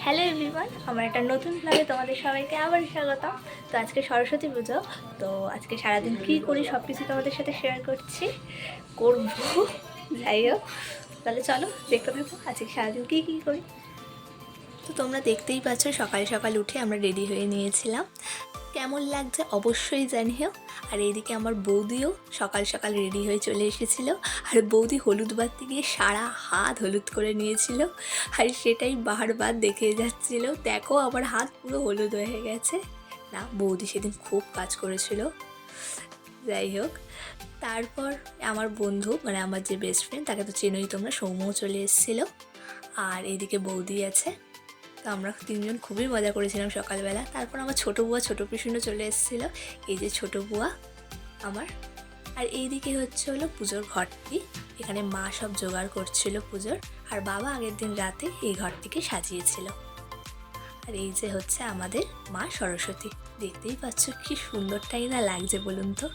Hello everyone, আমার একটা নতুন ব্লগে তোমাদের সবাইকে আবার স্বাগতম। তো আজকে সরস্বতী পুজো, তো আজকে সারাদিন কী করি সব কিছু তোমাদের সাথে শেয়ার করবো। যাই হোক, তাহলে চলো দেখতে থাকো আজকে সারাদিন কী করি। তো তোমরা দেখতেই পাচ্ছ, সকাল সকাল উঠে আমরা রেডি হয়ে নিয়েছিলাম। কেমন লাগছে অবশ্যই জানিও। আর এইদিকে আমার বৌদিও সকাল সকাল রেডি হয়ে চলে এসেছিলো। আর বৌদি হলুদ বাঁধতে গিয়ে সারা হাত হলুদ করে নিয়েছিল, আর সেটাই বারবার দেখে যাচ্ছিলো, দেখো আমার হাত পুরো হলুদ হয়ে গেছে। না, বৌদি সেদিন খুব কাজ করেছিল। যাই হোক, তারপর আমার বন্ধু মানে আমার যে বেস্ট ফ্রেন্ড, তাকে তো চেনোই তোমরা, সৌম্যও চলে এসেছিলো। আর এইদিকে বৌদি আছে। তো আমরা তিনজন খুবই মজা করেছিলাম সকালবেলা। তারপর আমার ছোটো বুয়া ছোটো পিসুনও চলে এসেছিলো। এই যে ছোটো বুয়া আমার। আর এইদিকে হলো পুজোর ঘরটি। এখানে মা সব জোগাড় করছিল পুজোর, আর বাবা আগের দিন রাতে এই ঘরটিকে সাজিয়েছিল। আর এই যে হচ্ছে আমাদের মা সরস্বতী, দেখতেই পাচ্ছ কি সুন্দরটাই না লাগছে বলুন তো।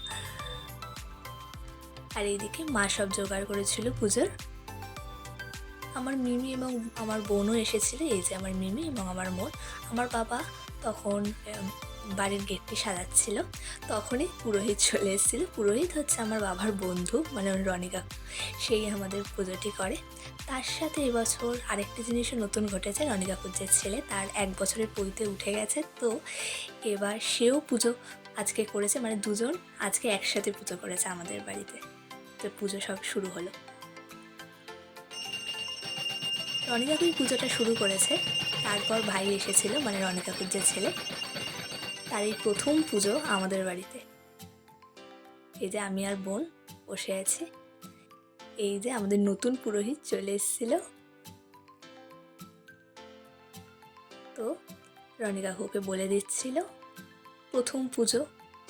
আর এইদিকে মা সব জোগাড় করেছিল পুজোর। আমার মিমি এবং আমার বোনও এসেছিলো। এই যে আমার মিমি এবং আমার বোন। আমার বাবা তখন বাড়ির গেটটি সাজাচ্ছিল, তখনই পুরোহিত চলে এসেছিলো। পুরোহিত হচ্ছে আমার বাবার বন্ধু, মানে রনি কাকু, সেই আমাদের পুজোটি করে। তার সাথে এবছর আরেকটি জিনিসও নতুন ঘটেছে। রনি কাকুর যে ছেলে, তার 1 বছরের পৈতে উঠে গেছে। তো এবার সেও পুজো আজকে করেছে, মানে দুজন আজকে একসাথে পুজো করেছে আমাদের বাড়িতে। তো পুজো সব শুরু হলো। রনি কাকুই পুজোটা শুরু করেছে, তারপর ভাই এসেছিল, মানে রনি কাকুর যে ছেলে, তার এই প্রথম পুজো আমাদের বাড়িতে। এই যে আমি আর বোন বসে আছি। এই যে আমাদের নতুন পুরোহিত চলে এসেছিল। তো রনি কাকুকে বলে দিচ্ছিল, প্রথম পুজো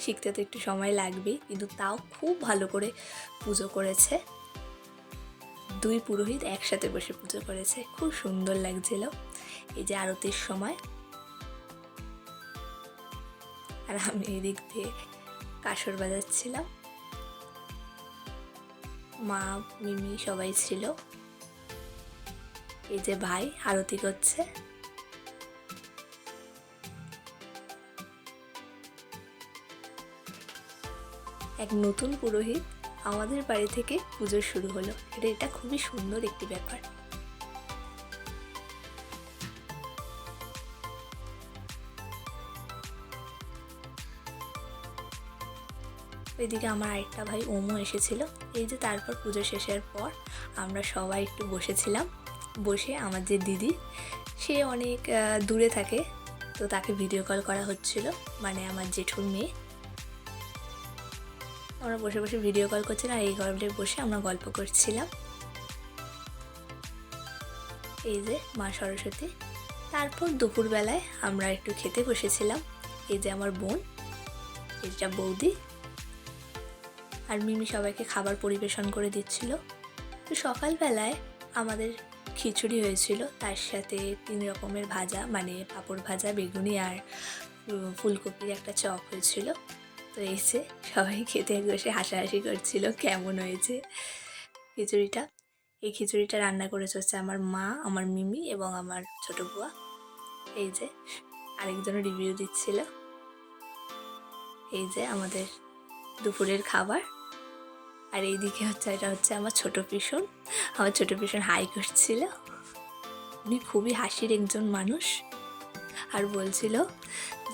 শিখতে তো একটু সময় লাগবেই, কিন্তু তাও খুব ভালো করে পুজো করেছে। 2 পুরোহিত একসাথে বসে পুজো করেছে, খুব সুন্দর লাগছিল। এই যে আরতির সময়, আর আমি এদিক দিয়ে কাসর বাজাচ্ছিলাম। মা মিমি সবাই ছিল। এই যে ভাই আরতি করছে। এক নতুন পুরোহিত আমাদের বাড়ি থেকে পুজো শুরু হলো। এটা খুবই সুন্দর একটি ব্যাপার। এদিকে আমার আরেকটা ভাই ওমও এসেছিল। এই যে তারপর পুজো শেষের পর আমরা সবাই একটু বসেছিলাম। বসে আমার যে দিদি, সে অনেক দূরে থাকে, তো তাকে ভিডিও কল করা হচ্ছিল, মানে আমার জেঠুর মেয়ে। আমরা বসে বসে ভিডিও কল করছিলাম, আর এই ঘরে বসে আমরা গল্প করছিলাম। এই যে মা সরস্বতী। তারপর দুপুরবেলায় আমরা একটু খেতে বসেছিলাম। এই যে আমার বোন, এইটা বৌদি, আর মিমি সবাইকে খাবার পরিবেশন করে দিচ্ছিল। তো সকালবেলায় আমাদের খিচুড়ি হয়েছিল, তার সাথে 3 রকমের ভাজা, মানে পাঁপড় ভাজা, বেগুনি আর ফুলকপির একটা চপ হয়েছিল। তো এই যে সবাই খেতে বসে হাসাহাসি করছিল কেমন হয়েছে খিচুড়িটা। এই খিচুড়িটা রান্না করেছে হচ্ছে আমার মা, আমার মিমি এবং আমার ছোটো বুয়া। এই যে আরেকজনও রিভিউ দিচ্ছিল। এই যে আমাদের দুপুরের খাবার। আর এইদিকে এটা হচ্ছে আমার ছোটো পিসুন। আমার ছোটো পিসুন হাই করছিল। উনি খুবই হাসির একজন মানুষ, আর বলছিল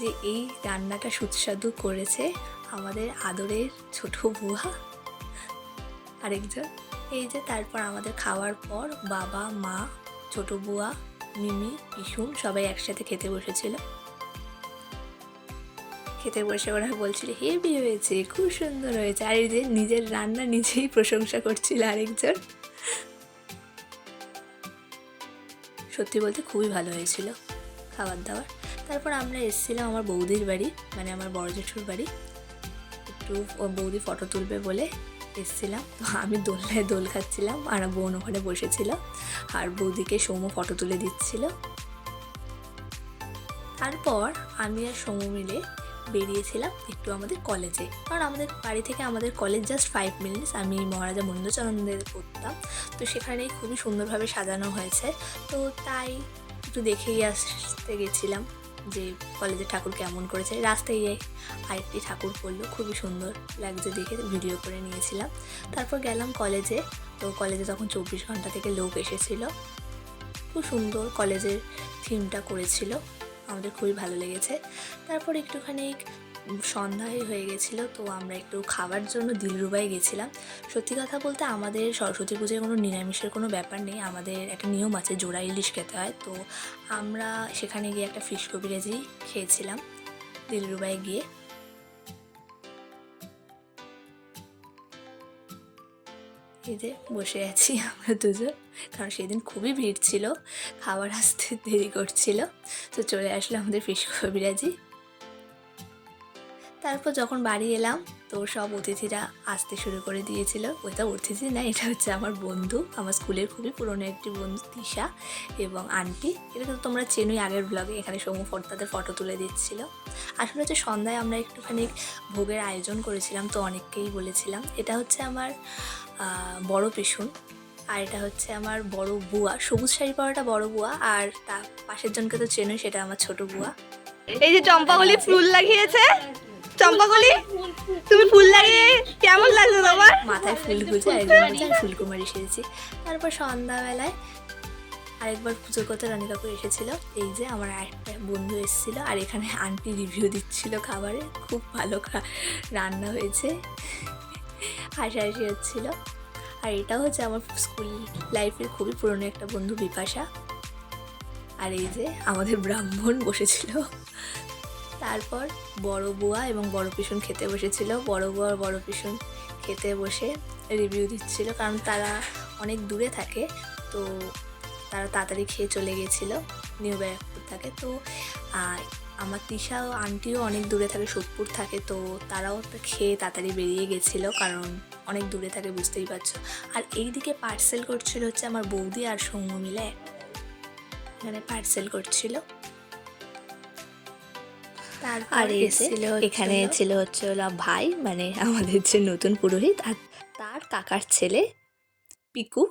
যে এই রান্নাটা সুস্বাদু করেছে আমাদের আদরের ছোটো বুয়া আরেকজন। এই যে তারপর আমাদের খাওয়ার পর বাবা, মা, ছোটো বুয়া, মিমি, পিসুন সবাই একসাথে খেতে বসেছিল। খেতে বসে ওরা বলছিল হেভি হয়েছে, খুব সুন্দর হয়েছে। আর এই যে নিজের রান্না নিজেই প্রশংসা করছিল আরেকজন। সত্যি বলতে খুবই ভালো হয়েছিল খাবার দাবার। তারপর আমরা এসেছিলাম আমার বৌদির বাড়ি, মানে আমার বড় জেঠুর বাড়ি। একটু বৌদি ফটো তুলবে বলে এসেছিলাম। তো আমি দোলনায় দোল খাচ্ছিলাম, আর বোন ওখানে বসেছিল, আর বৌদিকে সৌম্য ফটো তুলে দিচ্ছিল। তারপর আমি আর সৌম্য মিলে বেরিয়েছিলাম একটু আমাদের কলেজে, কারণ আমাদের বাড়ি থেকে আমাদের কলেজ জাস্ট 5 মিনিটস। আমি মহারাজা মনীন্দ্রচরণদের পড়তাম, তো সেখানে খুবই সুন্দরভাবে সাজানো হয়েছে। তো তাই একটু দেখেই আসতে গেছিলাম যে কলেজের ঠাকুর কেমন করেছে। রাস্তায় যাই আরেকটি ঠাকুর করলো, খুবই সুন্দর লাগছে দেখে, ভিডিও করে নিয়েছিলাম। তারপর গেলাম কলেজে। তো কলেজে তখন 24 ঘন্টা থেকে লোক এসেছিল, খুব সুন্দর কলেজের থিমটা করেছিল, আমাদের খুবই ভালো লেগেছে। তারপর একটুখানি সন্ধ্যায় হয়ে গেছিলো, তো আমরা একটু খাবার জন্য দিলরুবাই গেছিলাম। সত্যি কথা বলতে আমাদের সরস্বতী পুজোয় কোনো নিরামিষের কোনো ব্যাপার নেই, আমাদের একটা নিয়ম আছে জোড়া ইলিশ খেতে হয়। তো আমরা সেখানে গিয়ে একটা ফিশ কবিরাজি খেয়েছিলাম দিলরুবাই গিয়ে। এই যে বসে আছি আমরা দুজন, কারণ সেদিন খুবই ভিড় ছিল, খাবার আসতে দেরি করছিল, তো চলে আসলো আমাদের ফিশ কবিরাজি। তারপর যখন বাড়ি এলাম তো সব অতিথিরা আসতে শুরু করে দিয়েছিল। ওইটা অতিথি না, এটা হচ্ছে আমার বন্ধু, আমার স্কুলের খুবই পুরনো একটি বন্ধু তিশা এবং আন্টি। এটা তো তোমরা চেনোই আগের ব্লগে, এখানে সৌম্য তাদের ফটো তুলে দিচ্ছিল। আসলে হচ্ছে সন্ধ্যায় আমরা একটুখানি ভোগের আয়োজন করেছিলাম, তো অনেককেই বলেছিলাম। এটা হচ্ছে আমার বড় পিসুন, আর এটা হচ্ছে আমার বড় বুয়া, সবুজ শাড়ি পরাটা বড় বুয়া, আর তার পাশের জনকে তো চেনোই, সেটা আমার ছোট বুয়া। এই যে চম্পাকলি ফুল লাগিয়েছে, চম্পাকলি তুমি ফুল লাগিয়ে কেমন লাগছে তোমার? মাথায় ফুল গুজে একজন ফুলকুমারী সেজেছি। তারপর সন্ধ্যাবেলায় আরেকবার পুজো করতে রানী কাকু এসেছিল। এই যে আমার আরেকটা বন্ধু এসেছিলো, আর এখানে আন্টি রিভিউ দিচ্ছিল খাবারে, খুব ভালো রান্না হয়েছে, হাসাহাসি হচ্ছিল। আর এটা হচ্ছে আমার স্কুল লাইফের খুবই পুরনো একটা বন্ধু বিপাশা। আর এই যে আমাদের ব্রাহ্মণ বসেছিল। তারপর বড় বুয়া এবং বড় পিসুন খেতে বসেছিল। বড় বুয়া আর বড় পিসুন খেতে বসে রিভিউ দিচ্ছিল, কারণ তারা অনেক দূরে থাকে, তো তারা তাড়াতাড়ি খেয়ে চলে গেছিলো, নিউ ব্যারাকপুর থাকে। তো আমার তিশা ও আন্টিও অনেক দূরে থাকে, সোদপুর থাকে, তো তারাও খেয়ে তাড়াতাড়ি বেরিয়ে গেছিলো, কারণ অনেক দূরে থাকে, বুঝতেই পারছো। আর এইদিকে পার্সেল করছিল হচ্ছে আমার বৌদি আর সৌম্য মিলে, এখানে পার্সেল করছিল। আর এখানে ছিল হচ্ছে ভাই, মানে আমাদের যে নতুন পুরোহিত, আর তার কাকার ছেলে পিকু,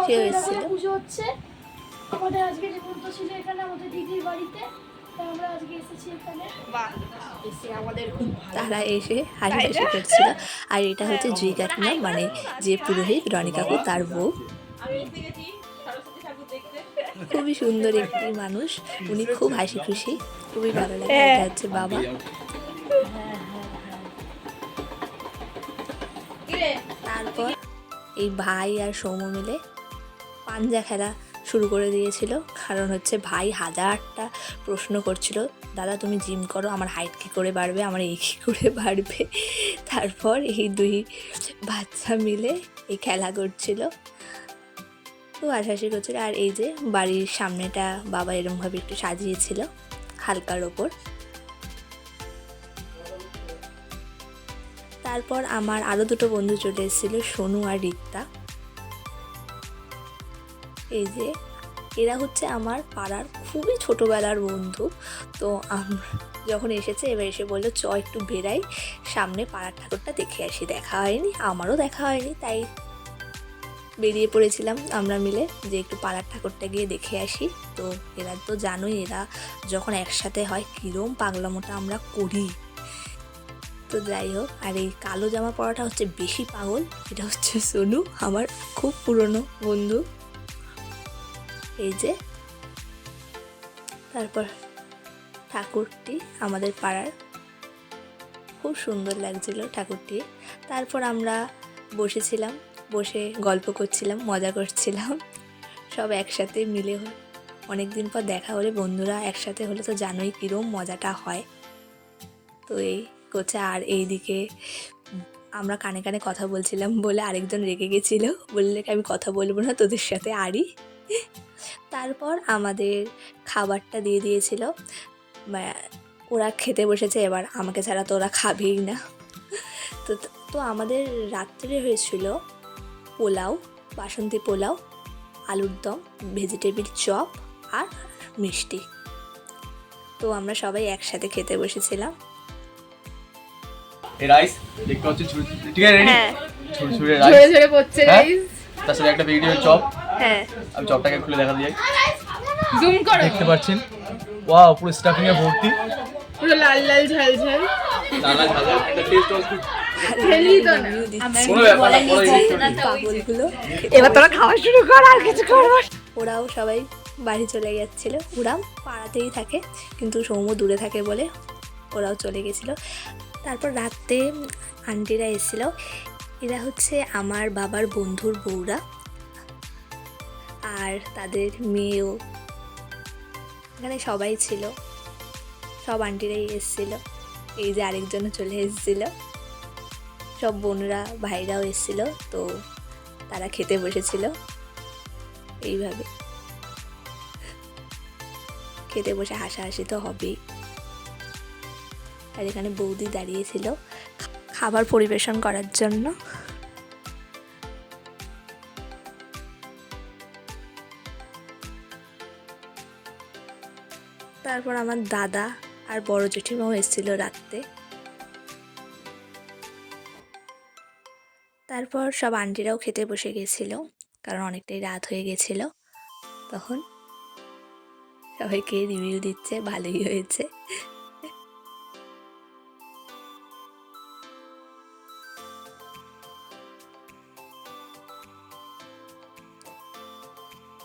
সেও এসেছিল। পুজো হচ্ছে আমাদের আজকে নিমন্ত্রণ ছিল এখানে আমাদের দিদির বাড়িতে, তাই আমরা আজকে এসেছি এখানে। তারা এসে হাসি করছিল। আর এটা হচ্ছে জুই কাকিমা, মানে যে পুরোহিত রনি কাকু তার বউ, খুবই সুন্দর একটি মানুষ, উনি খুব হাসি খুশি, খুবই ভালো লাগে। এটা হচ্ছে বাবা। তারপর এই ভাই আর সৌম্য মিলে পাঞ্জা খেলা শুরু করে দিয়েছিল, কারণ হচ্ছে ভাই হাজারটা প্রশ্ন করছিল, দাদা তুমি জিম করো, আমার হাইট কী করে বাড়বে, আমার এই কী করে বাড়বে। তারপর এই দুই বাচ্চা মিলে এই খেলা করছিল, খুব হাসাহাসি করছিল। আর এই যে বাড়ির সামনেটা বাবা এরমভাবে একটু সাজিয়েছিল হালকার ওপর। তারপর আমার আরও দুটো বন্ধু চলে এসেছিলো, সোনু আর রিক্তা। এই যে এরা হচ্ছে আমার পাড়ার খুবই ছোটোবেলার বন্ধু। তো যখন এসেছে এবার এসে বললো চ একটু বেরাই, সামনে পাড়ার ঠাকুরটা দেখে আসি। দেখা হয়নি, আমারও দেখা হয়নি, তাই বেরিয়ে পড়েছিলাম আমরা মিলে যে একটু পাড়ার ঠাকুরটা গিয়ে দেখে আসি। তো এরা তো জানোই, এরা যখন একসাথে হয় কীরম পাগলামোটা আমরা করি। তো যাই হোক, আর এই কালো জামা পরাটা হচ্ছে বেশি পাগল, এটা হচ্ছে সোনু, আমার খুব পুরনো বন্ধু। এই যে তারপর ঠাকুরটি আমাদের পাড়ার, খুব সুন্দর লাগছিল ঠাকুরটি। তারপর আমরা বসেছিলাম, বসে গল্প করছিলাম, মজা করছিলাম সব একসাথে মিলে। অনেক দিন পর দেখা হলে বন্ধুরা একসাথে হলে তো জানোই কীরকম মজাটা হয়। তো এই করছে। আর এইদিকে আমরা কানে কানে কথা বলছিলাম বলে আরেকজন রেগে গেছিলো, বললে আমি কথা বলবো না তোদের সাথে আরই। তারপর আমাদের খাবারটা দিয়ে দিয়েছিল, ওরা খেতে বসেছে, এবার আমাকে ছাড়া তো ওরা খাবেই না। তো আমাদের রাত্রে হয়েছিল পোলাও, বাসন্তী পোলাও, আলুর দম, ভেজিটেবিল চপ আর মিষ্টি। তো আমরা সবাই একসাথে খেতে বসেছিলাম। এই রাইস দেখতে হচ্ছে ঠিক আছে, রেডি ছোট ছোট রাইস ঝরে ঝরে পড়ছে রাইস, তার সাথে একটা ভেজিটেবল চপ। হ্যাঁ আমি চপটাকে খুলে দেখা দিই। জুম করো দেখতে পাচ্ছেন ওয়াও পুরো স্টাফিং এ ভর্তি পুরো লাল লাল ঝাল ঝাল লালা ঝাল একটা টেস্ট অল্প খেলি তো না কোনো ব্যাপার না পরে edit করে দিই। পাগলগুলো এবার তোরা খাওয়া শুরু কর আর কিছু করবো ওরাও সবাই বাড়ি চলে যাচ্ছিলো। ওরা পাড়াতেই থাকে কিন্তু সৌম্য দূরে থাকে বলে ওরাও চলে গেছিলো। তারপর রাতে আন্টিরা এসেছিলো। এরা হচ্ছে আমার বাবার বন্ধুর বউরা আর তাদের মেয়েও, এখানে সবাই ছিল, সব আন্টিরাই এসেছিলো। এই যে আরেকজনও চলে এসেছিলো, সব বোনরা ভাইরাও এসেছিলো, তো তারা খেতে বসেছিল। এইভাবে খেতে বসে হাসাহাসি তো হবেই। আর এখানে বৌদি দাঁড়িয়েছিল খাবার পরিবেশন করার জন্য। তারপর আমার দাদা আর বড় জেঠিমাও এসেছিল রাত্রে। তারপর সব আন্টিরাও খেতে বসে গেছিল, কারণ অনেকটাই রাত হয়ে গেছিল। তখন সবাইকে রিভিউ দিচ্ছে, ভালোই হয়েছে।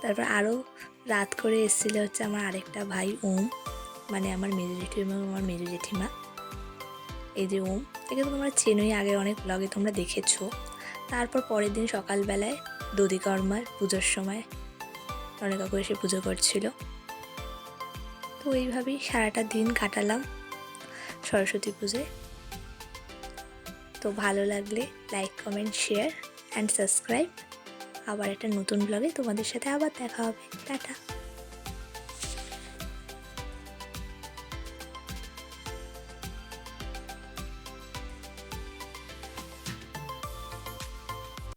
তারপর আরও রাত করে এসেছিল হচ্ছে আমার আরেকটা ভাই ওম, মানে আমার মেজো জেঠিমা, আমার মেজো জেঠিমা। এই যে ওম, একে তো তোমরা চেনোই, আগের অনেক ব্লগে তোমরা দেখেছো। তারপর পরের দিন সকালবেলায় দধিকর্মার পুজোর সময় অনেক কাকু এসে পুজো করছিল। তো এইভাবেই সারাটা দিন কাটালাম সরস্বতী পুজোয়। তো ভালো লাগলে like, comment, share and subscribe. আবার একটা নতুন ব্লগে তোমাদের সাথে আবার দেখা হবে। টাটা।